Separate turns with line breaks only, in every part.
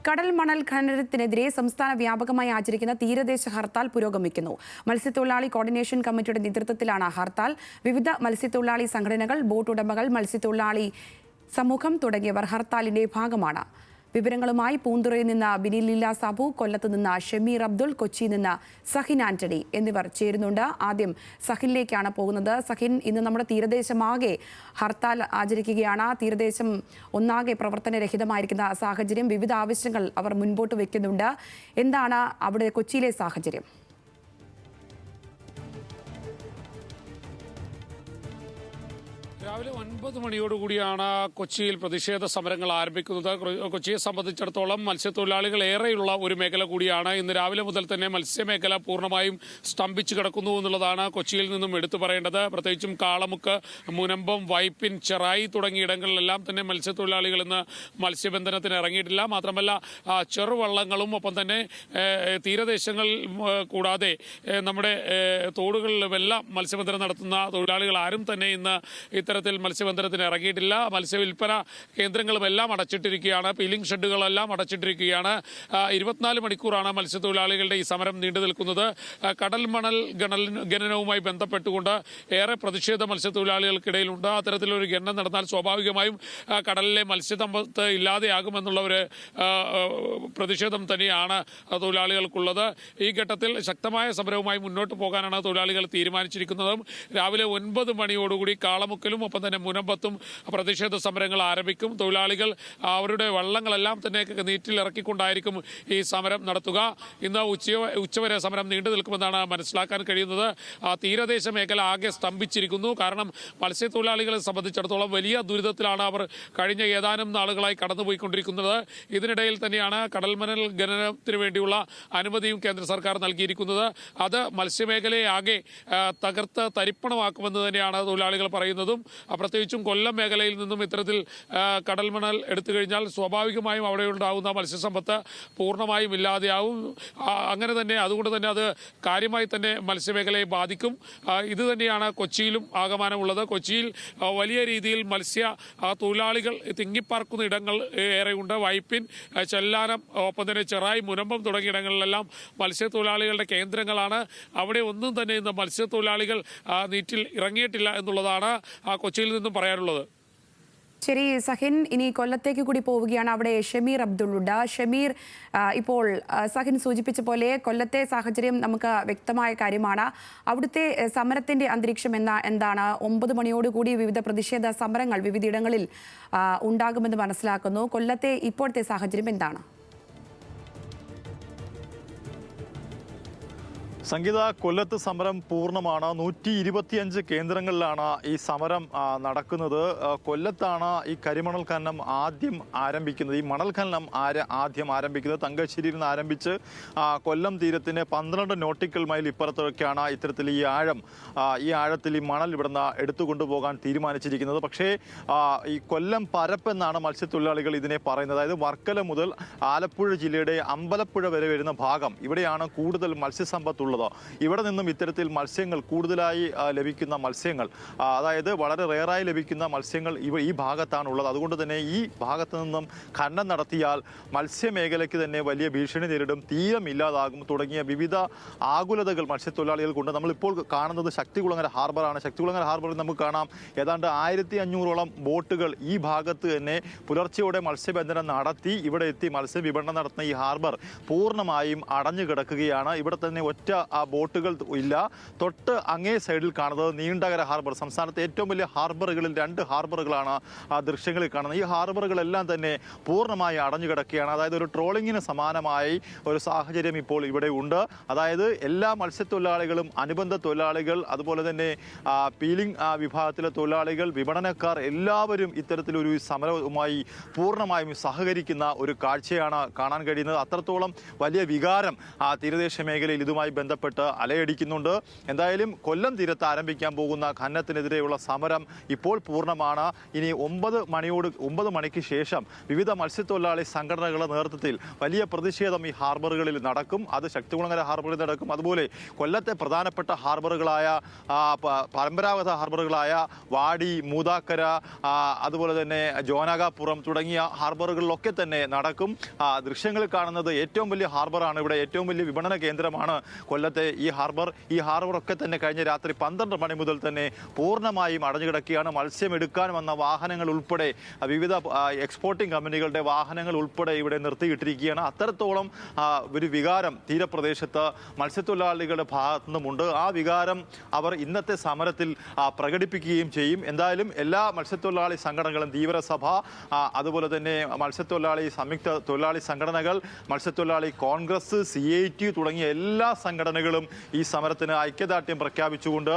കടൽ മണൽ ഖനനത്തിനെതിരെ സംസ്ഥാന വ്യാപകമായി ആചരിക്കുന്ന തീരദേശ ഹർത്താൽ പുരോഗമിക്കുന്നു. മത്സ്യത്തൊഴിലാളി കോർഡിനേഷൻ കമ്മിറ്റിയുടെ നേതൃത്വത്തിലാണ് ഹർത്താൽ. വിവിധ മത്സ്യത്തൊഴിലാളി സംഘടനകൾ, ബോട്ട് ഉടമകൾ, മത്സ്യത്തൊഴിലാളി സമൂഹം തുടങ്ങിയവർ ഹർത്താലിന്റെ ഭാഗമാണ്. വിവരങ്ങളുമായി പൂന്തുറയിൽ നിന്ന് ബിനിലീല സാബു, കൊല്ലത്ത് നിന്ന് ഷമീർ അബ്ദുൾ, കൊച്ചിയിൽ നിന്ന് സഹിൻ ആന്റണി എന്നിവർ ചേരുന്നുണ്ട്. ആദ്യം സഹിനിലേക്കാണ് പോകുന്നത്. സഹിൻ, ഇന്ന് നമ്മുടെ തീരദേശമാകെ ഹർത്താൽ ആചരിക്കുകയാണ്. തീരദേശം ഒന്നാകെ പ്രവർത്തനരഹിതമായിരിക്കുന്ന സാഹചര്യം, വിവിധ ആവശ്യങ്ങൾ അവർ മുൻപോട്ട് വയ്ക്കുന്നുണ്ട്. എന്താണ് അവിടെ കൊച്ചിയിലെ സാഹചര്യം?
രാവിലെ 9 മണിയോടുകൂടിയാണ് കൊച്ചിയിൽ പ്രതിഷേധ സമരങ്ങൾ ആരംഭിക്കുന്നത്. കൊച്ചിയെ സംബന്ധിച്ചിടത്തോളം മത്സ്യത്തൊഴിലാളികൾ ഏറെയുള്ള ഒരു മേഖല കൂടിയാണ്. ഇന്ന് രാവിലെ മുതൽ തന്നെ മത്സ്യമേഖല പൂർണ്ണമായും സ്തംഭിച്ചു കിടക്കുന്നു എന്നുള്ളതാണ് കൊച്ചിയിൽ നിന്നും എടുത്തു പറയേണ്ടത്. പ്രത്യേകിച്ചും കാളമുക്ക്, മുനമ്പം, വൈപ്പിൻ, ചെറായി തുടങ്ങിയ ഇടങ്ങളിലെല്ലാം തന്നെ മത്സ്യത്തൊഴിലാളികൾ ഇന്ന് മത്സ്യബന്ധനത്തിന് ഇറങ്ങിയിട്ടില്ല. മാത്രമല്ല ചെറുവള്ളങ്ങളും ഒപ്പം തന്നെ തീരദേശങ്ങൾ കൂടാതെ നമ്മുടെ തോടുകളിലുമെല്ലാം മത്സ്യബന്ധനം നടത്തുന്ന തൊഴിലാളികൾ ആരും തന്നെ ഇന്ന് ഇത്തരത്തിൽ മത്സ്യബന്ധനത്തിന് ഇറങ്ങിയിട്ടില്ല. മത്സ്യവില്പന കേന്ദ്രങ്ങളുമെല്ലാം അടച്ചിട്ടിരിക്കുകയാണ്. പീലിംഗ് ഷെഡുകളെല്ലാം അടച്ചിട്ടിരിക്കുകയാണ്. 24 മണിക്കൂറാണ് മത്സ്യത്തൊഴിലാളികളുടെ ഈ സമരം നീണ്ടു നിൽക്കുന്നത്. കടൽ മണൽ ഖനനവുമായി ബന്ധപ്പെട്ടുകൊണ്ട് ഏറെ പ്രതിഷേധ മത്സ്യത്തൊഴിലാളികൾക്കിടയിലുണ്ട്. അത്തരത്തിലൊരു ഖനനം നടന്നാൽ സ്വാഭാവികമായും കടലിലെ മത്സ്യസമ്പത്ത് ഇല്ലാതെയാകുമെന്നുള്ള ഒരു പ്രതിഷേധം തന്നെയാണ് തൊഴിലാളികൾക്കുള്ളത്. ഈ ഘട്ടത്തിൽ ശക്തമായ സമരവുമായി മുന്നോട്ട് പോകാനാണ് തൊഴിലാളികൾ തീരുമാനിച്ചിരിക്കുന്നതും. രാവിലെ 9 മണിയോടുകൂടി കാളമുക്കലും ഒപ്പം തന്നെ മുനമ്പത്തും പ്രതിഷേധ സമരങ്ങൾ ആരംഭിക്കും. തൊഴിലാളികൾ അവരുടെ വള്ളങ്ങളെല്ലാം തന്നെ നീറ്റിൽ ഇറക്കിക്കൊണ്ടായിരിക്കും ഈ സമരം നടത്തുക. ഇന്ന് ഉച്ചവരെ സമരം നീണ്ടു നിൽക്കുമെന്നാണ് മനസ്സിലാക്കാൻ കഴിയുന്നത്. തീരദേശ മേഖല ആകെ സ്തംഭിച്ചിരിക്കുന്നു. കാരണം മത്സ്യത്തൊഴിലാളികളെ സംബന്ധിച്ചിടത്തോളം വലിയ ദുരിതത്തിലാണ് അവർ കഴിഞ്ഞ ഏതാനും നാളുകളായി കടന്നുപോയിക്കൊണ്ടിരിക്കുന്നത്. ഇതിനിടയിൽ തന്നെയാണ് കടൽമണൽ ഖനനത്തിന് വേണ്ടിയുള്ള അനുമതിയും കേന്ദ്ര സർക്കാർ നൽകിയിരിക്കുന്നത്. അത് മത്സ്യമേഖലയെ ആകെ തകർത്ത് തരിപ്പണമാക്കുമെന്ന് തന്നെയാണ് തൊഴിലാളികൾ പറയുന്നതും. പ്രത്യേകിച്ചും കൊല്ലം മേഖലയിൽ നിന്നും ഇത്തരത്തിൽ കടൽമണൽ എടുത്തു കഴിഞ്ഞാൽ സ്വാഭാവികമായും അവിടെ ഉണ്ടാകുന്ന മത്സ്യസമ്പത്ത് പൂർണ്ണമായും ഇല്ലാതെയാവും. അങ്ങനെ തന്നെ അതുകൊണ്ട് തന്നെ അത് കാര്യമായി തന്നെ മത്സ്യമേഖലയെ ബാധിക്കും. ഇത് തന്നെയാണ് കൊച്ചിയിലും ആകമാനമുള്ളത്. കൊച്ചിയിൽ വലിയ രീതിയിൽ മത്സ്യ തൊഴിലാളികൾ തിങ്ങിപ്പാർക്കുന്ന ഇടങ്ങൾ ഏറെയുണ്ട്. വൈപ്പിൻ, ചെല്ലാനം, ഒപ്പം തന്നെ ചെറായി, മുനമ്പം തുടങ്ങിയ ഇടങ്ങളിലെല്ലാം മത്സ്യത്തൊഴിലാളികളുടെ കേന്ദ്രങ്ങളാണ്. അവിടെ ഒന്നും തന്നെ ഇന്ന് മത്സ്യത്തൊഴിലാളികൾ നീറ്റിൽ ഇറങ്ങിയിട്ടില്ല എന്നുള്ളതാണ് കൊച്ചിയിൽ നിന്നും പറയാനുള്ളത്.
ശരി സഹിൻ, ഇനി കൊല്ലത്തേക്ക് കൂടി പോവുകയാണ്. അവിടെ ഷമീർ അബ്ദുള്ളുണ്ട്. ഷമീർ, ഇപ്പോൾ സഹിൻ സൂചിപ്പിച്ച പോലെ കൊല്ലത്തെ സാഹചര്യം നമുക്ക് വ്യക്തമായ കാര്യമാണ്. അവിടുത്തെ സമരത്തിന്റെ അന്തരീക്ഷം എന്താണ്? 9 മണിയോടുകൂടി വിവിധ പ്രതിഷേധ സമരങ്ങൾ വിവിധയിടങ്ങളിൽ ഉണ്ടാകുമെന്ന് മനസ്സിലാക്കുന്നു. കൊല്ലത്തെ ഇപ്പോഴത്തെ സാഹചര്യം എന്താണ്?
സംഗീത, കൊല്ലത്ത് സമരം പൂർണ്ണമാണ്. 125 കേന്ദ്രങ്ങളിലാണ് ഈ സമരം നടക്കുന്നത്. കൊല്ലത്താണ് ഈ കരിമണൽ ഖനനം ആദ്യം ആരംഭിക്കുന്നത്. ഈ മണൽ ഖനനം ആദ്യം ആരംഭിക്കുന്നത് തങ്കശ്ശേരിയിൽ നിന്ന് ആരംഭിച്ച് കൊല്ലം തീരത്തിന് 12 നോട്ടിക്കൽ മൈൽ ഇപ്പുറത്തൊക്കെയാണ് ഇത്തരത്തിൽ ഈ ആഴത്തിൽ ഈ മണൽ ഇവിടുന്ന് എടുത്തുകൊണ്ടുപോകാൻ തീരുമാനിച്ചിരിക്കുന്നത്. പക്ഷേ ഈ കൊല്ലം പരപ്പെന്നാണ് മത്സ്യത്തൊഴിലാളികൾ ഇതിനെ പറയുന്നത്. അതായത് വർക്കല മുതൽ ആലപ്പുഴ ജില്ലയുടെ അമ്പലപ്പുഴ വരെ വരുന്ന ഭാഗം, ഇവിടെയാണ് കൂടുതൽ മത്സ്യസമ്പത്തുള്ളത്. ഇവിടെ നിന്നും ഇത്തരത്തിൽ മത്സ്യങ്ങൾ കൂടുതലായി ലഭിക്കുന്ന മത്സ്യങ്ങൾ, അതായത് വളരെ റെയറായി ലഭിക്കുന്ന മത്സ്യങ്ങൾ ഈ ഭാഗത്താണ് ഉള്ളത്. അതുകൊണ്ട് തന്നെ ഈ ഭാഗത്ത് നിന്നും ഖനനം നടത്തിയാൽ മത്സ്യമേഖലയ്ക്ക് തന്നെ വലിയ ഭീഷണി നേരിടും, തീരം ഇല്ലാതാകും തുടങ്ങിയ വിവിധ ആകുലതകൾ മത്സ്യത്തൊഴിലാളികൾക്കുണ്ട്. നമ്മളിപ്പോൾ കാണുന്നത് ശക്തികുളങ്ങര ഹാർബറാണ്. ശക്തികുളങ്ങര ഹാർബറിൽ നമുക്ക് കാണാം ഏതാണ്ട് 1500ഓളം ബോട്ടുകൾ ഈ ഭാഗത്ത് തന്നെ പുലർച്ചെയോടെ മത്സ്യബന്ധനം നടത്തി ഇവിടെ എത്തി മത്സ്യവിപണനം നടത്തുന്ന ഈ ഹാർബർ പൂർണ്ണമായും അടഞ്ഞു കിടക്കുകയാണ്. ഇവിടെ തന്നെ ഒറ്റ ബോട്ടുകൾ ഇല്ല. തൊട്ട് അങ്ങേ സൈഡിൽ കാണുന്നത് നീണ്ടകര ഹാർബർ, സംസ്ഥാനത്തെ ഏറ്റവും വലിയ ഹാർബറുകളിൽ 2 ഹാർബറുകളാണ് ദൃശ്യങ്ങളിൽ കാണുന്നത്. ഈ ഹാർബറുകളെല്ലാം തന്നെ പൂർണ്ണമായി അടഞ്ഞു കിടക്കുകയാണ്. അതായത് ഒരു ട്രോളിങ്ങിന് സമാനമായി ഒരു സാഹചര്യം ഇപ്പോൾ ഇവിടെ ഉണ്ട്. അതായത് എല്ലാ മത്സ്യത്തൊഴിലാളികളും, അനുബന്ധ തൊഴിലാളികൾ, അതുപോലെ തന്നെ പീലിംഗ് വിഭാഗത്തിലെ തൊഴിലാളികൾ, വിപണനക്കാർ എല്ലാവരും ഇത്തരത്തിലൊരു സമരവുമായി പൂർണ്ണമായും സഹകരിക്കുന്ന ഒരു കാഴ്ചയാണ് കാണാൻ കഴിയുന്നത്. അത്രത്തോളം വലിയ വികാരം തീരദേശ മേഖലയിൽ ഇതുമായി ബന്ധപ്പെട്ട് ബന്ധപ്പെട്ട് അലയടിക്കുന്നുണ്ട്. എന്തായാലും കൊല്ലം തീരത്ത് ആരംഭിക്കാൻ പോകുന്ന ഖനനത്തിനെതിരെയുള്ള സമരം ഇപ്പോൾ പൂർണ്ണമാണ്. ഇനി 9 മണിക്ക് ശേഷം വിവിധ മത്സ്യത്തൊഴിലാളി സംഘടനകളുടെ നേതൃത്വത്തിൽ വലിയ പ്രതിഷേധം ഈ ഹാർബറുകളിൽ നടക്കും. അത് ശക്തികുളങ്ങര ഹാർബറിൽ നടക്കും. അതുപോലെ കൊല്ലത്തെ പ്രധാനപ്പെട്ട ഹാർബറുകളായ പരമ്പരാഗത ഹാർബറുകളായ വാടി, മൂതാക്കര, അതുപോലെ തന്നെ ജോനാഗാപുരം തുടങ്ങിയ ഹാർബറുകളിലൊക്കെ തന്നെ നടക്കും. ദൃശ്യങ്ങളിൽ കാണുന്നത് ഏറ്റവും വലിയ ഹാർബറാണ്. ഇവിടെ ഏറ്റവും വലിയ വിപണന കേന്ദ്രമാണ് കൊല്ലത്തെ ഈ ഹാർബർ. ഈ ഹാർബറൊക്കെ തന്നെ കഴിഞ്ഞ രാത്രി 12 മണി മുതൽ തന്നെ പൂർണ്ണമായും അടഞ്ഞുകിടക്കുകയാണ്. മത്സ്യം എടുക്കാൻ വന്ന വാഹനങ്ങൾ ഉൾപ്പെടെ വിവിധ എക്സ്പോർട്ടിംഗ് കമ്പനികളുടെ വാഹനങ്ങൾ ഉൾപ്പെടെ ഇവിടെ നിർത്തിയിട്ടിരിക്കുകയാണ്. അത്തരത്തോളം ഒരു വികാരം തീരപ്രദേശത്ത് മത്സ്യത്തൊഴിലാളികളുടെ ഭാഗത്തു നിന്നുമുണ്ട്. ആ വികാരം അവർ ഇന്നത്തെ സമരത്തിൽ പ്രകടിപ്പിക്കുകയും ചെയ്യും. എന്തായാലും എല്ലാ മത്സ്യത്തൊഴിലാളി സംഘടനകളും, ധീവരസഭ, അതുപോലെ തന്നെ മത്സ്യത്തൊഴിലാളി സംയുക്ത തൊഴിലാളി സംഘടനകൾ, മത്സ്യത്തൊഴിലാളി കോൺഗ്രസ്, CIT തുടങ്ങിയ എല്ലാ സംഘടനകളും ഈ സമരത്തിന് ഐക്യദാർഢ്യം പ്രഖ്യാപിച്ചുകൊണ്ട്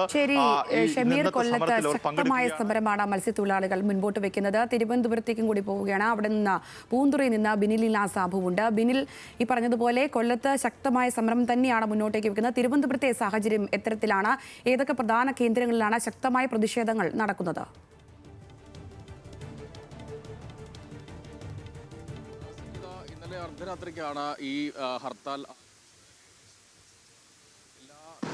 ശക്തമായ സമരമാണ് മത്സ്യത്തൊഴിലാളികൾ മുൻപോട്ട് വെക്കുന്നത്. തിരുവനന്തപുരത്തേക്കും കൂടി പോവുകയാണ്. അവിടെ നിന്ന് പൂന്തുറയിൽ നിന്ന് ബിനിൽ സാബുവുണ്ട്. ബിനിൽ, ഈ പറഞ്ഞതുപോലെ കൊല്ലത്ത് ശക്തമായ സമരം തന്നെയാണ് മുന്നോട്ടേക്ക് വെക്കുന്നത്. തിരുവനന്തപുരത്തെ സാഹചര്യം എത്തരത്തിലാണ്? ഏതൊക്കെ പ്രധാന കേന്ദ്രങ്ങളിലാണ് ശക്തമായ പ്രതിഷേധങ്ങൾ നടക്കുന്നത്?
ഇന്നലെ അർദ്ധരാത്രിക്കാണ് ഈ ഹർത്താൽ.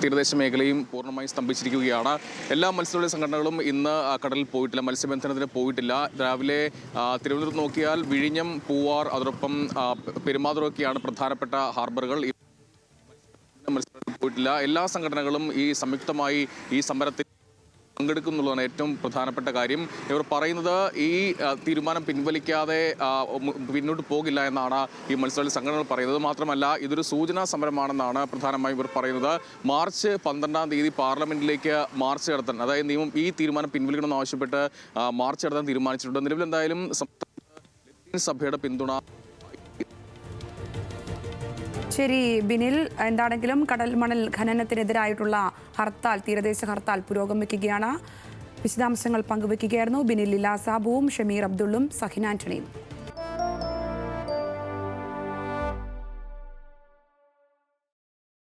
തീരദേശ മേഖലയും പൂർണ്ണമായും സ്തംഭിച്ചിരിക്കുകയാണ്. എല്ലാ മത്സ്യത്തൊഴിലാളി സംഘടനകളും ഇന്ന് കടലിൽ പോയിട്ടില്ല, മത്സ്യബന്ധനത്തിന് പോയിട്ടില്ല. രാവിലെ തിരുവനന്തപുരത്ത് നോക്കിയാൽ വിഴിഞ്ഞം, പൂവാർ, അതോടൊപ്പം പെരുമാതുറയൊക്കെയാണ് പ്രധാനപ്പെട്ട ഹാർബറുകൾ. മത്സ്യത്തൊഴിലാളികൾ പോയിട്ടില്ല. എല്ലാ സംഘടനകളും ഈ സംയുക്തമായി ഈ സമരത്തിൽ പങ്കെടുക്കുന്നുള്ളതാണ് ഏറ്റവും പ്രധാനപ്പെട്ട കാര്യം. ഇവർ പറയുന്നത് ഈ തീരുമാനം പിൻവലിക്കാതെ പിന്നോട്ട് പോകില്ല എന്നാണ് ഈ മത്സ്യത്തൊഴിലാളി സംഘടനകൾ പറയുന്നത്. മാത്രമല്ല, ഇതൊരു സൂചനാ സമരമാണെന്നാണ് പ്രധാനമായും ഇവർ പറയുന്നത്. മാർച്ച് 12-ാം തീയതി പാർലമെന്റിലേക്ക് മാർച്ച് നടത്താൻ, അതായത് ഈ തീരുമാനം പിൻവലിക്കണമെന്ന് ആവശ്യപ്പെട്ട് മാർച്ച് നടത്താൻ തീരുമാനിച്ചിട്ടുണ്ട്. നിലവിൽ എന്തായാലും സഭയുടെ പിന്തുണ.
ശരി ബിനിൽ, എന്താണെങ്കിലും കടൽ മണൽ ഖനനത്തിനെതിരായിട്ടുള്ള ഹർത്താൽ, തീരദേശ ഹർത്താൽ പുരോഗമിക്കുകയാണ്. വിശദാംശങ്ങൾ പങ്കുവയ്ക്കുകയായിരുന്നു ബിനിൽ സാബുവും ഷമീർ അബ്ദുള്ളും സഹിൻ ആന്റണിയും.